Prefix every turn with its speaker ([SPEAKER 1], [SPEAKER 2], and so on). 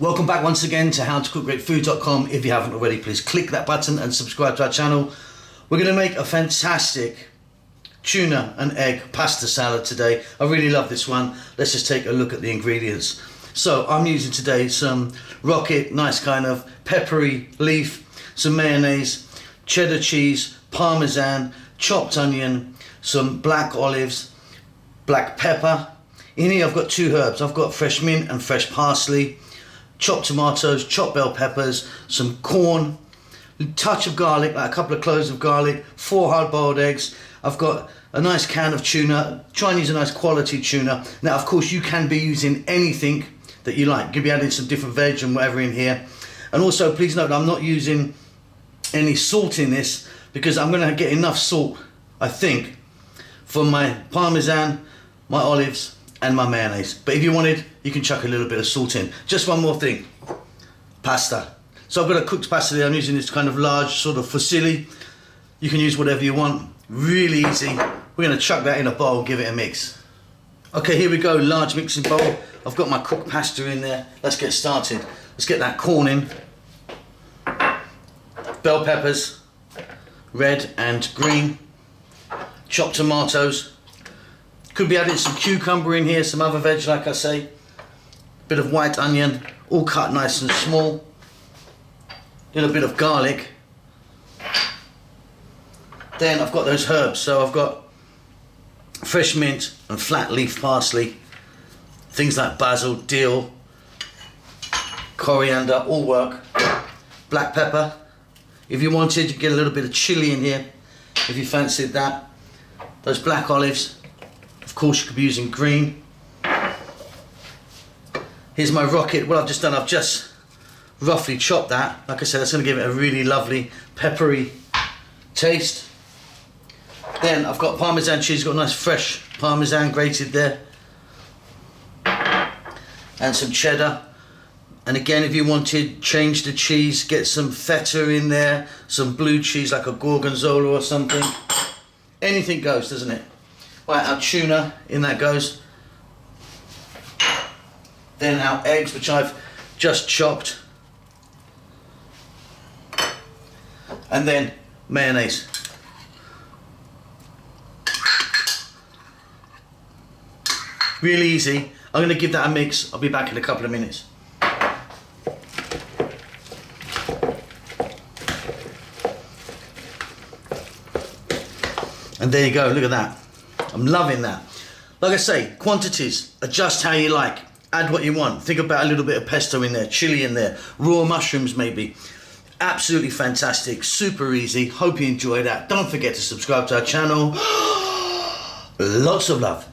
[SPEAKER 1] Welcome back once again to howtocookgreatfood.com. If you haven't already, please click that button and subscribe to our channel. We're going to make a fantastic tuna and egg pasta salad today. I really love this one. Let's just take a look at the ingredients. So I'm using today some rocket, nice kind of peppery leaf, some mayonnaise, cheddar cheese, parmesan, chopped onion, some black olives, black pepper. In here I've got two herbs. I've got fresh mint and fresh parsley, chopped tomatoes, chopped bell peppers, some corn, a touch of garlic, like a couple of cloves of garlic, 4 hard-boiled eggs. I've got a nice can of tuna. Try and use a nice quality tuna. Now, of course, you can be using anything that you like. You could be adding some different veg and whatever in here. And also, please note, I'm not using any salt in this because I'm going to get enough salt, I think, for my parmesan, my olives, and my mayonnaise. But if you wanted, you can chuck a little bit of salt in. Just one more thing, pasta. So I've got a cooked pasta there. I'm using this kind of large sort of fusilli. You can use whatever you want, really easy. We're gonna chuck that in a bowl, give it a mix. Okay, here we go, large mixing bowl. I've got my cooked pasta in there. Let's get started. Let's get that corn in. Bell peppers, red and green. Chopped tomatoes. Could be adding some cucumber in here, some other veg like I say. Bit of white onion, all cut nice and small. Little bit of garlic. Then I've got those herbs, so I've got fresh mint and flat leaf parsley. Things like basil, dill, coriander, all work. Black pepper. If you wanted, you could get a little bit of chili in here, if you fancied that. Those black olives. Of course, you could be using green. Here's my rocket. What I've just done, I've just roughly chopped that. Like I said, that's going to give it a really lovely peppery taste. Then I've got parmesan cheese. Got nice fresh parmesan grated there, and some cheddar. And again, if you wanted, change the cheese. Get some feta in there, some blue cheese like a gorgonzola or something. Anything goes, doesn't it? Right, our tuna, in that goes. Then our eggs, which I've just chopped. And then mayonnaise. Really easy. I'm going to give that a mix. I'll be back in a couple of minutes. And there you go, look at that. I'm loving that. Like I say, quantities, adjust how you like. Add what you want. Think about a little bit of pesto in there, chili in there, raw mushrooms maybe. Absolutely fantastic, super easy. Hope you enjoyed that. Don't forget to subscribe to our channel. Lots of love.